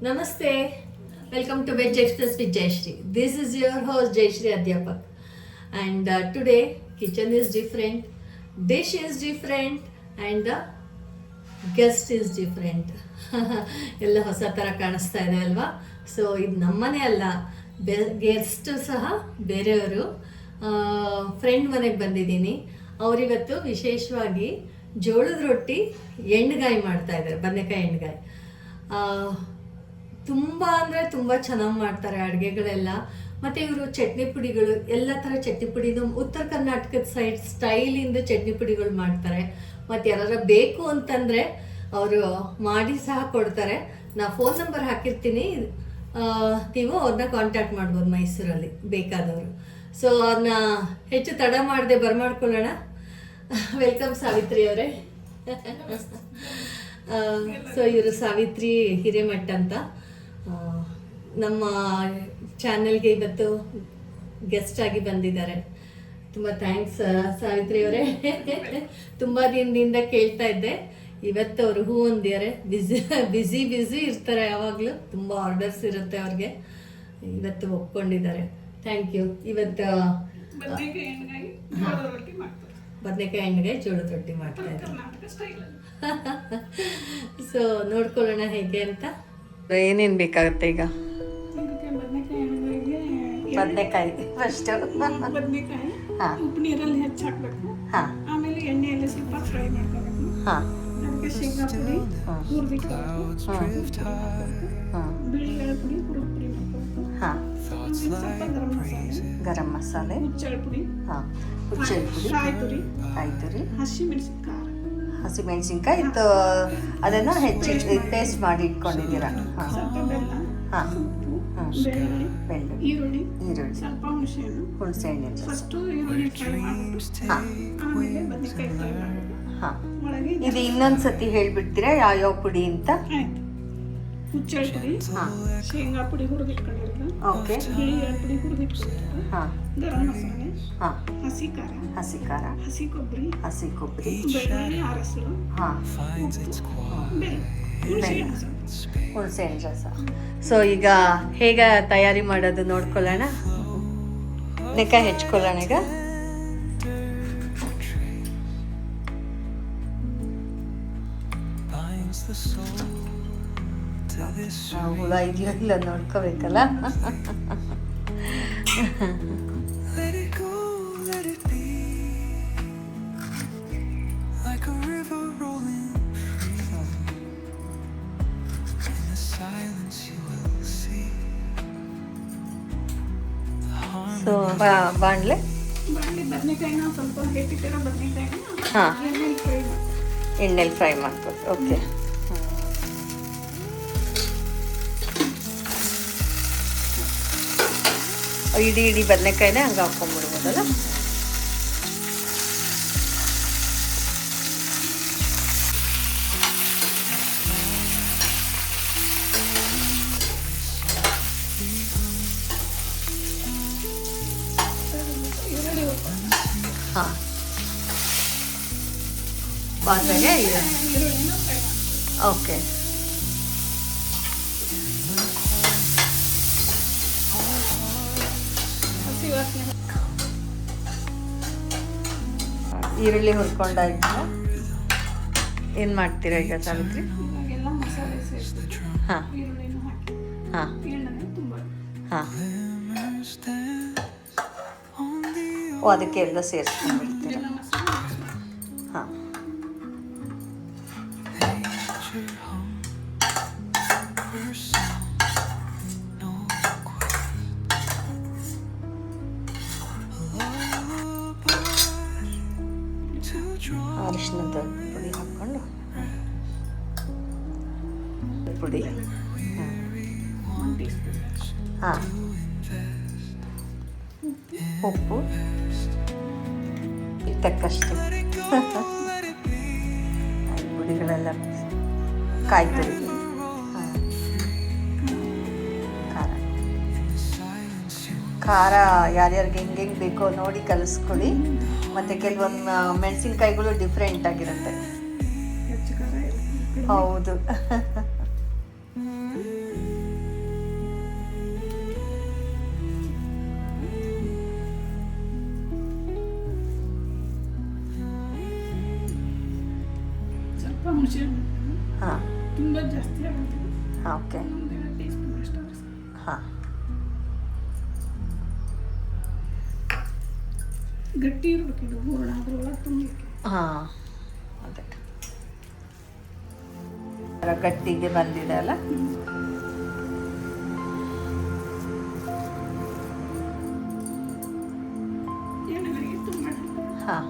Namaste. Welcome to Veg Express with Jayashree. This is your host Jayashree Adhyapak. And today kitchen is different, dish is different, and the guest is different. ಎಲ್ಲ ಹೊಸ ಥರ ಕಾಣಿಸ್ತಾ ಇದೆ ಅಲ್ವಾ? So ಇದು ನಮ್ಮನೆ ಅಲ್ಲ, ಗೆಸ್ಟು ಸಹ ಬೇರೆಯವರು. ಫ್ರೆಂಡ್ ಮನೆಗೆ ಬಂದಿದ್ದೀನಿ. ಅವರಿವತ್ತು ವಿಶೇಷವಾಗಿ ಜೋಳದ ರೊಟ್ಟಿ ಎಣ್ಣೆಗಾಯಿ ಮಾಡ್ತಾ ಇದ್ದಾರೆ, ಬದನೆಕಾಯಿ ಎಣ್ಣೆಗಾಯಿ. ತುಂಬ ಅಂದರೆ ತುಂಬ ಚೆನ್ನಾಗಿ ಮಾಡ್ತಾರೆ ಅಡುಗೆಗಳೆಲ್ಲ. ಮತ್ತು ಇವರು ಚಟ್ನಿ ಪುಡಿಗಳು, ಎಲ್ಲ ಥರ ಚಟ್ನಿ ಪುಡಿದು ಉತ್ತರ ಕರ್ನಾಟಕದ ಸೈಡ್ ಸ್ಟೈಲಿಂದ ಚಟ್ನಿ ಪುಡಿಗಳು ಮಾಡ್ತಾರೆ. ಮತ್ತು ಯಾರು ಬೇಕು ಅಂತಂದರೆ ಅವರು ಮಾಡಿ ಸಹ ಕೊಡ್ತಾರೆ. ನಾ ಫೋನ್ ನಂಬರ್ ಹಾಕಿರ್ತೀನಿ, ನೀವು ಅವ್ರನ್ನ ಕಾಂಟ್ಯಾಕ್ಟ್ ಮಾಡ್ಬೋದು ಮೈಸೂರಲ್ಲಿ ಬೇಕಾದವರು. ಸೊ ಅವ್ರನ್ನ ಹೆಚ್ಚು ತಡ ಮಾಡದೆ ಬರ್ಮಾಡ್ಕೊಳ್ಳೋಣ. ವೆಲ್ಕಮ್ ಸಾವಿತ್ರಿ ಅವರೇ. ಸೊ ಇವರು ಸಾವಿತ್ರಿ ಹಿರೇಮಠ ಅಂತ ನಮ್ಮ ಚಾನೆಲ್ಗೆ ಇವತ್ತು ಗೆಸ್ಟ್ ಆಗಿ ಬಂದಿದ್ದಾರೆ. ತುಂಬ ಥ್ಯಾಂಕ್ಸ್ ಸಾವಿತ್ರಿ ಅವರೇ. ತುಂಬ ದಿನದಿಂದ ಕೇಳ್ತಾ ಇದ್ದೆ, ಇವತ್ತು ಅವರು ಹೂ ಅಂದಿದ್ದಾರೆ. ಬ್ಯುಸಿ ಇರ್ತಾರೆ ಯಾವಾಗಲೂ, ತುಂಬ ಆರ್ಡರ್ಸ್ ಇರುತ್ತೆ ಅವ್ರಿಗೆ. ಇವತ್ತು ಒಪ್ಕೊಂಡಿದ್ದಾರೆ. Thank you. ಇವತ್ತು ಬದನೆಕಾಯಿ ಎಣ್ಣೆಗಾಯಿ ಜೋಳದ ರೊಟ್ಟಿ ಮಾಡ್ತಾ ಇದ್ದಾರೆ. ಸೊ ನೋಡ್ಕೊಳ್ಳೋಣ ಹೇಗೆ ಅಂತ. ಏನೇನು ಬೇಕಾಗುತ್ತೆ ಈಗ? ಬದನೆಕಾಯಿ ಫಸ್ಟ್ ಬದನೆಕಾಯಿ ಉಪ್ಪು ನೀರಲ್ಲಿ ಹೆಚ್ಚಿ ಹಾಕ್ಬೇಕು. ಆಮೇಲೆ ಎಣ್ಣೆಯಲ್ಲಿ ಸ್ವಲ್ಪ ಫ್ರೈ ಮಾಡ್ಕೋಬೇಕು. ಅದಕ್ಕೆ ಶೇಂಗಾ ಪುಡಿ ಹುರಿದಿಟ್ಕೋಬೇಕು, ಬಿಳಿಗಳ ಪುಡಿ ಹುರಿದ ಪುಡಿ ಮಾಡ್ಕೋಬೇಕು, ಸ್ವಲ್ಪ ಗರಂ ಮಸಾಲೆ, ಹುಚ್ಚಳ ಪುಡಿ, ಕಾಯಿ ತುರಿ, ಹಸಿಮೆಣಸಿನ್ಕಾಯಿ ಇದು ಅದನ್ನು ಹೆಚ್ಚಿ ಪೇಸ್ಟ್ ಮಾಡಿ ಇಟ್ಕೊಂಡಿದ್ದೀರಾ. ಸ್ವಲ್ಪ ಬೆಲ್ಲ, ಉಪ್ಪು, ಬೆಳ್ಳುಳ್ಳಿ, ಈರುಳ್ಳಿ, ಸ್ವಲ್ಪ ಹುಣಸೆಹಣ್ಣು. ಫಸ್ಟ್ ಈರುಳ್ಳಿ ಫ್ರೈ ಮಾಡ್ಬಿಟ್ಟು ಆಮೇಲೆ ಬದನೆಕಾಯಿ ಫ್ರೈ ಮಾಡಬೇಕು. ಒಳಗೆ ಇದು ಇನ್ನೊಂದು ಸತಿ ಹೇಳ್ಬಿಡ್ತೀರಾ ಯಾವ ಪುಡಿ ಅಂತ? ಆಯ್ತು. ಹುಚ್ಚಳ ಪುಡಿ, ಶೇಂಗಾ ಪುಡಿ ಹುರಿದಿಟ್ಕೊಂಡಿರೋದು, ಓಕೆ, ಬಿಳಿಗಳ ಪುಡಿ ಹುರಿದಿಟ್ಕೊಂಡಿರೋದು, ಗರಂ ಮಸಾಲೆ, ಹಸಿ ಖಾರ, ಹಸಿ ಕೊಬ್ಬರಿ, ಬೆಳ್ಳುಳ್ಳಿ ಅರಸಲು, ಹುಣಸೆ ಹಣ್ಣು ರಸ. ಸೊ ಈಗ ಹೇಗೆ ತಯಾರಿ ಮಾಡೋದು ನೋಡ್ಕೊಳ್ಳೋಣ. ನೆಕ್ಕಾಯಿ ಹೆಚ್ಕೊಳ್ಳೋಣ ಈಗ. ಹುಳ ಇದೆಯೋ ಇಲ್ಲ ನೋಡ್ಕೋಬೇಕಲ್ಲ. ಸೊ ಬಾಣಲೆ ಬದನೆಕಾಯಿನ ಸ್ವಲ್ಪ ಹೆಚ್ಚಿಟ್ಟಿರೋ ಬದನೆಕಾಯಿನ ಎಣ್ಣೆಲಿ ಫ್ರೈ ಮಾಡ್ಬೋದು. ಓಕೆ, ಇಡೀ ಬದನೆಕಾಯಿನೇ ಹಂಗೆ ಹಾಕೊಂಡ್ಬಿಡ್ಬೋದಲ್ಲ. ಹಾಂ, ಬಾದ್ಮೆಗೆ ಓಕೆ. ಈರುಳ್ಳಿ ಹುರ್ಕೊಂಡಾಯ್ತು. ಏನು ಮಾಡ್ತೀರಾ ಈಗ ಸಾವಿತ್ರಿ? ಹಾಂ ಹಾಂ ಹಾಂ. ಓ, ಅದಕ್ಕೆ ಎಲ್ಲ ಸೇರಿಸ್ಕೊಂಡ್ಬಿಡ್ತೀರ. ಹಾಂ, ಅರಿಶಿನದ ಪುಡಿ ಹಾಕ್ಕೊಂಡು ಪುಡಿ. ಹಾಂ, ಉಪ್ಪು ತಕ್ಕಷ್ಟು, ಪುಡಿಗಳೆಲ್ಲ, ಕಾಯಿ ತುರಿ, ಖಾರ ಯಾರ್ಯಾರಿಗೆ ಹೆಂಗೆ ಬೇಕೋ ನೋಡಿ ಕಲಿಸ್ಕೊಳ್ಳಿ. ಮತ್ತು ಕೆಲವೊಂದು ಮೆಣಸಿನ್ಕಾಯಿಗಳು ಡಿಫ್ರೆಂಟ್ ಆಗಿರುತ್ತೆ. ಹೌದು. ಹುಣಸೆ ಹಾಂ ತುಂಬ ಜಾಸ್ತಿ ಆಗುತ್ತೆ. ಹಾಂ ಓಕೆ ಒಂದು 2 ಟೀ ಸ್ಪೂನ್ ಅಷ್ಟು ಹಾಕ್ಸಿ. ಹಾಂ ಗಟ್ಟಿ ಇರ್ಬೇಕು ಇದು ಹೂರಣ ಅದ್ರೊಳಗೆ ತುಂಬಲಿಕ್ಕೆ. ಹಾಂ ಅದೇ ಗಟ್ಟಿಗೆ ಬಂದಿದೆ ಅಲ್ಲ. ಎಣ್ಣೆಗೆ ತುಂಬ ಹಾಂ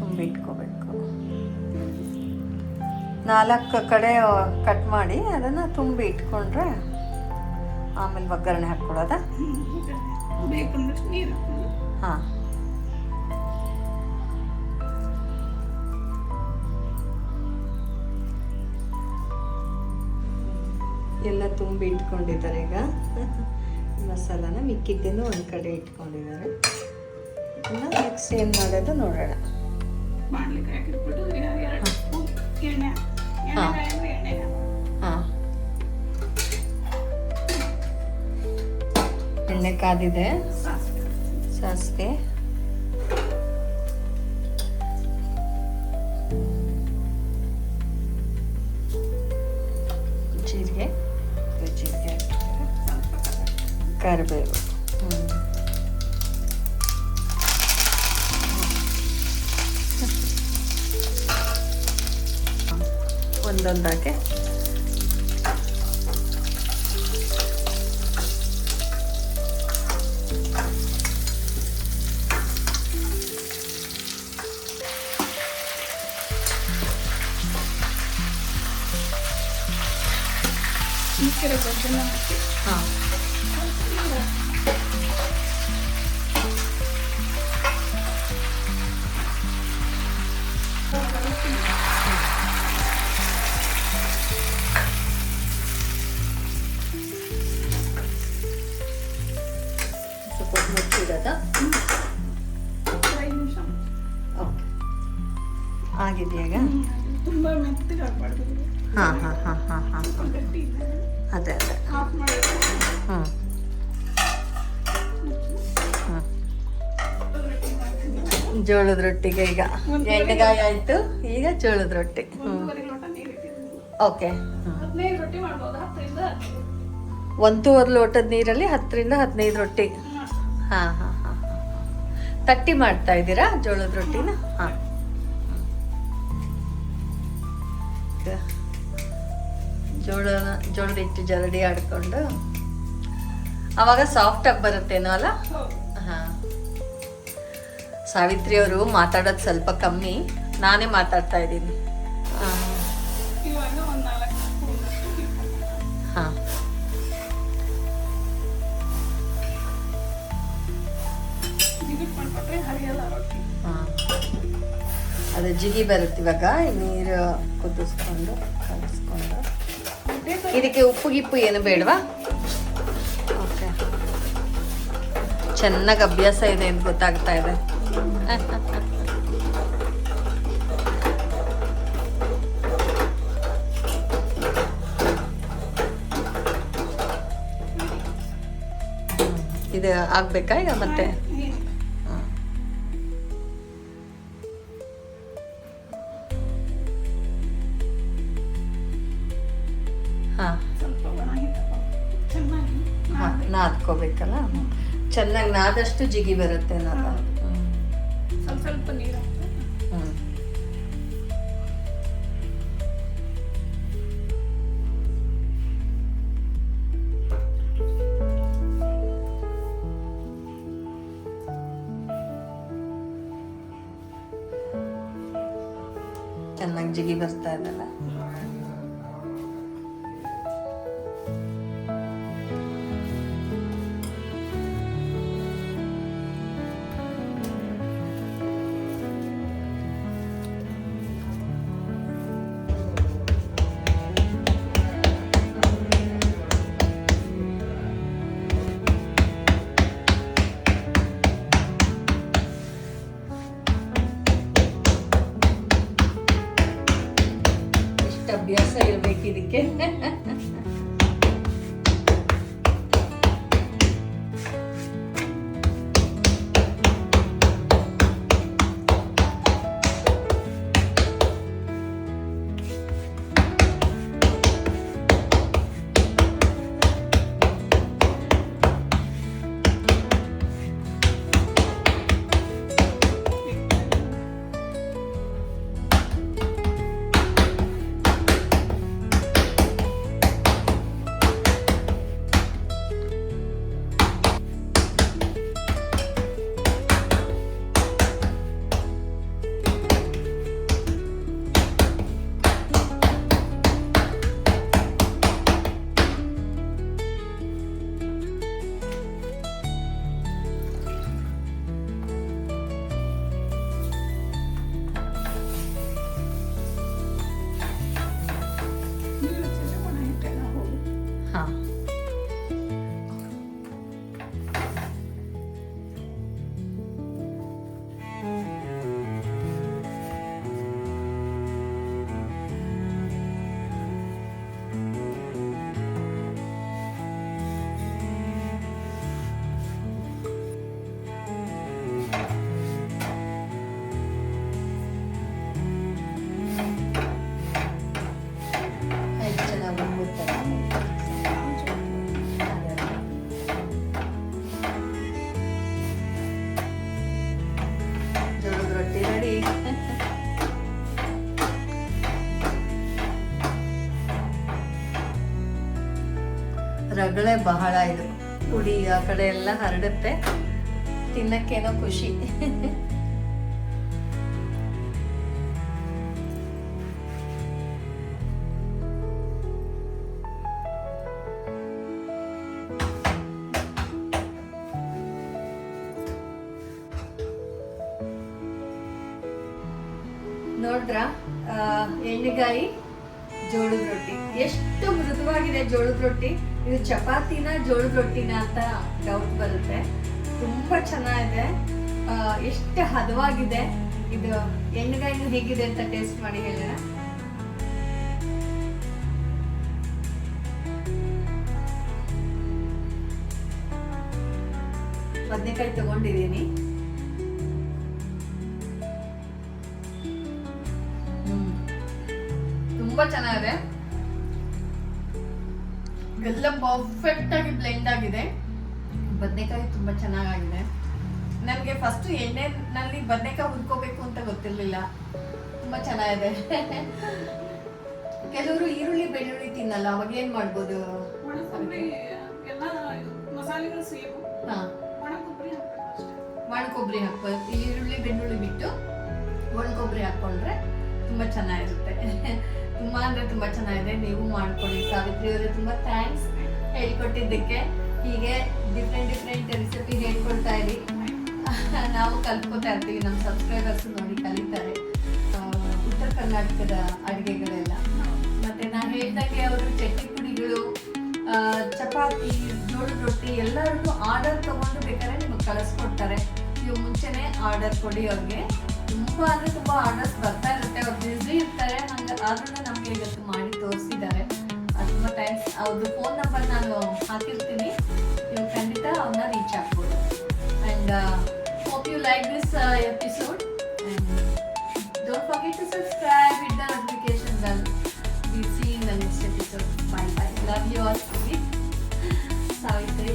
ತುಂಬಿ ಇಟ್ಕೋಬೇಕು. 4 ಕಡೆ ಕಟ್ ಮಾಡಿ ಅದನ್ನು ತುಂಬಿ ಇಟ್ಕೊಂಡ್ರೆ ಆಮೇಲೆ ಒಗ್ಗರಣೆ ಹಾಕ್ಕೊಳ್ಳೋದಾ? ಬೇಕಂದಷ್ಟು ನೀರು ಹಾಕೋದು. ಹಾಂ ಎಲ್ಲ ತುಂಬಿ ಇಟ್ಕೊಂಡಿದ್ದಾರೆ. ಈಗ ಮಸಾಲಾನ ಮಿಕ್ಕಿದ್ದನ್ನು ಒಂದು ಕಡೆ ಇಟ್ಕೊಂಡಿದ್ದಾರೆ. ಇನ್ನು ನೆಕ್ಸ್ಟ್ ಏನು ಮಾಡೋದು ನೋಡೋಣ. ಮಾಡ್ಲಿಕ್ಕೆ ಹಾಕಿಟ್ಬಿಟ್ಟು 2 ಸ್ಪೂನ್ ಎಣ್ಣೆ ಎಣ್ಣೆ ಹಾಂ ಎಣ್ಣೆ ಕಾದಿದೆ. ಸಾಸಿವೆ ಜೀರಿಗೆ ಕರಿಬೇವು ಒಂದೊಂದಾಗೆ ಮಿಕ್ಕಿರೋ ಗೊಜ್ಜನ್ನ ಹಾಕಿ ಹಾಂ ಸ್ವಲ್ಪ ಮುಚ್ಚಿಡೋದಾ? 5 ನಿಮಿಷ. ಓಕೆ ಆಗಿದೆಯಾ ಈಗ? ತುಂಬ ಮೆತ್ತಗೆ ಆಗಬಾರ್ದು. ಹಾಂ ಹಾಂ ಹಾಂ ಹಾಂ ಹಾಂ ಗಟ್ಟಿ ಇದೆ. ಅದೇ ಅದೇ ಆಫ್ ಮಾಡಿ ಹ್ಞೂ ಹ್ಞೂ ಜೋಳದ ರೊಟ್ಟಿಗೆ ಈಗ ಎಣ್ಣೆಗಾಯಿ ಆಯಿತು. ಈಗ ಜೋಳದ ರೊಟ್ಟಿ. 1 ಲೋಟ ನೀರು ಇಟ್ಟಿದ್ದೀನಿ. ಓಕೆ 15 ರೊಟ್ಟಿ ಮಾಡ್ಬೋದು. 10ರಿಂದ 1 ಲೋಟದ ನೀರಲ್ಲಿ 10ರಿಂದ 15 ರೊಟ್ಟಿ. ಹಾಂ ಹಾಂ ಹಾಂ ಹಾಂ ತಟ್ಟಿ ಮಾಡ್ತಾ ಇದ್ದೀರಾ ಜೋಳದ ರೊಟ್ಟಿನ? ಹಾಂ ಜೋಳದ ಹಿಟ್ಟು ಜರಡಿ ಆಡ್ಕೊಂಡು ಅವಾಗ ಸಾಫ್ಟಾಗಿ ಬರುತ್ತೇನೋ ಅಲ್ಲ? ಹಾಂ ಸಾವಿತ್ರಿ ಅವರು ಮಾತಾಡೋದು ಸ್ವಲ್ಪ ಕಮ್ಮಿ, ನಾನೇ ಮಾತಾಡ್ತಾ ಇದ್ದೀನಿ. ಇವಾಗ ಒಂದು 4 ಸ್ಪೂನ್ ಹಾಂ ಜಿಗಿಟ್ ಮಾಡ್ಕೊಟ್ರೆ ಹರಿಯಲ್ಲ ರೊಟ್ಟಿ. ಹಾಂ ಅದು ಜಿಗಿ ಬರುತ್ತೆ. ಇವಾಗ ನೀರು ಕುದಿಸ್ಕೊಂಡು ಕಲಿಸ್ಕೊಂಡು ಇದಕ್ಕೆ ಉಪ್ಪು ಗಿಪ್ಪು ಏನು ಬೇಡವಾ? ಓಕೆ ಚೆನ್ನಾಗಿ ಅಭ್ಯಾಸ ಇದೆ ಅಂತ ಗೊತ್ತಾಗ್ತಾ ಇದೆ. ಇದು ಆಗ್ಬೇಕಾ ಈಗ ಮತ್ತೆ? ಹಾಂ ಸ್ವಲ್ಪ ಒಣ ಹಿಟ್ಟು ಚೆನ್ನಾಗಿ ನಾದ್ಕೋಬೇಕಲ್ಲ. ಚೆನ್ನಾಗಿ ನಾದಷ್ಟು ಜಿಗಿ ಬರುತ್ತೆ ಅನ್ನೋದು. ಸ್ವಲ್ಪ ನೀರು ಹಾಕ್ತಾರೆ. ಹ್ಞೂ ಚೆನ್ನಾಗಿ ಜಿಗಿ ಬರ್ತಾ ಇದಲ್ಲ. ಅಭ್ಯಾಸ ಇರ್ಬೇಕು ಇದಕ್ಕೆ. ಗೊತ್ತಲ್ಲ ಜೋಳದ ರೊಟ್ಟಿ ರೆಡಿ. ರಗಳೆ ಬಹಳ ಇದು, ಪುಡಿ ಆ ಕಡೆ ಎಲ್ಲ ಹರಡುತ್ತೆ, ತಿನ್ನಕ್ಕೇನೋ ಖುಷಿ. ನೋಡಿದ್ರ ಎಣ್ಣೆಗಾಯಿ ಜೋಳದ ರೊಟ್ಟಿ ಎಷ್ಟು ಮೃದುವಾಗಿದೆ. ಜೋಳದ ರೊಟ್ಟಿ ಇದು ಚಪಾತಿನ ಜೋಳದ ರೊಟ್ಟಿನ ಅಂತ ಡೌಟ್ ಬರುತ್ತೆ. ತುಂಬಾ ಚೆನ್ನಾಗಿದೆ, ಎಷ್ಟು ಹದವಾಗಿದೆ. ಇದು ಎಣ್ಣೆಗಾಯಿನೂ ಹೇಗಿದೆ ಅಂತ ಟೇಸ್ಟ್ ಮಾಡಿ ಹೇಳೋಣ. ಬದನೆಕಾಯಿ ತಗೊಂಡಿದ್ದೀನಿ. ತುಂಬಾ ಚೆನ್ನಾಗಿದೆ, ಎಲ್ಲ ಪರ್ಫೆಕ್ಟ್ ಆಗಿ ಬ್ಲೆಂಡ್ ಆಗಿದೆ. ಬದನೆಕಾಯಿ ತುಂಬಾ ಚೆನ್ನಾಗಿದೆ. ನನಗೆ ಫಸ್ಟ್ ಎಣ್ಣೆನಲ್ಲಿ ಬದನೆಕಾಯಿ ಹುರ್ಕೋಬೇಕು ಅಂತ ಗೊತ್ತಿರ್ಲಿಲ್ಲ. ತುಂಬಾ ಚೆನ್ನಾಗಿದೆ. ಕೆಲವರು ಈರುಳ್ಳಿ ಬೆಳ್ಳುಳ್ಳಿ ತಿನ್ನಲ್ಲ, ಅವಾಗ ಏನ್ ಮಾಡ್ಬೋದು? ಎಲ್ಲ ಮಸಾಲೆಗಳು ಸೇಮ್. ಒಣ ಕೊಬ್ಬರಿ ಹಾಕ್ಬೋದು. ಈರುಳ್ಳಿ ಬೆಳ್ಳುಳ್ಳಿ ಬಿಟ್ಟು ಒಣ ಕೊಬ್ಬರಿ ಹಾಕೊಂಡ್ರೆ ತುಂಬಾ ಚೆನ್ನಾಗಿರುತ್ತೆ. ತುಂಬಾ ಅಂದ್ರೆ ತುಂಬಾ ಚೆನ್ನಾಗಿದೆ. ನೀವು ಮಾಡ್ಕೊಳ್ಳಿ. ಸಾವಿತ್ರಿ ಅವರೇ ತುಂಬಾ ಥ್ಯಾಂಕ್ಸ್ ಹೇಳ್ಕೊಟ್ಟಿದ್ದಕ್ಕೆ. ಹೀಗೆ ಡಿಫ್ರೆಂಟ್ ರೆಸಿಪಿ ಹೇಳ್ಕೊಡ್ತಾ ಇರಿ. ನಾವು ಕಲ್ತ್ಕೊತಾ ಇರ್ತೀವಿ, ನಮ್ಮ ಸಬ್ಸ್ಕ್ರೈಬರ್ಸ್ ನೋಡಿ ಕಲಿತಾರೆ ಉತ್ತರ ಕರ್ನಾಟಕದ ಅಡುಗೆಗಳೆಲ್ಲ. ಮತ್ತೆ ನಾನು ಹೇಳ್ದಂಗೆ ಅವರು ಚಟ್ನಿ ಪುಡಿಗಳು, ಚಪಾತಿ, ಜೋಳದ ರೊಟ್ಟಿ ಎಲ್ಲರಿಗೂ ಆರ್ಡರ್ ತಗೊಂಡು ಬೇಕಾದ್ರೆ ನಿಮಗೆ ಕಳಿಸ್ಕೊಡ್ತಾರೆ. ನೀವು ಮುಂಚೆನೆ ಆರ್ಡರ್ ಕೊಡಿ ಅವ್ರಿಗೆ. ತುಂಬಾ ಅಂದ್ರೆ ತುಂಬಾ ಆರ್ಡರ್ಸ್ ಬರ್ತಾ ಇರುತ್ತೆ. ಅವ್ರು ಬ್ಯುಸಿ ಇರ್ತಾರೆ, ಆದ್ರೂ ನಮಗೆ ಇವತ್ತು ಮಾಡಿ ತೋರಿಸಿದ್ದಾರೆ. ತುಂಬ ಥ್ಯಾಂಕ್ಸ್. ಅವ್ರದ್ದು ಫೋನ್ ನಂಬರ್ ನಾನು ಹಾಕಿರ್ತೀನಿ, ನೀವು ಖಂಡಿತ ಅವ್ರನ್ನ ರೀಚ್ ಆಗ್ಬೋದು. And hope you like this episode. Don't forget to subscribe, hit the notification bell. We'll see you in the next episode. Bye bye. Love you all. Savitri.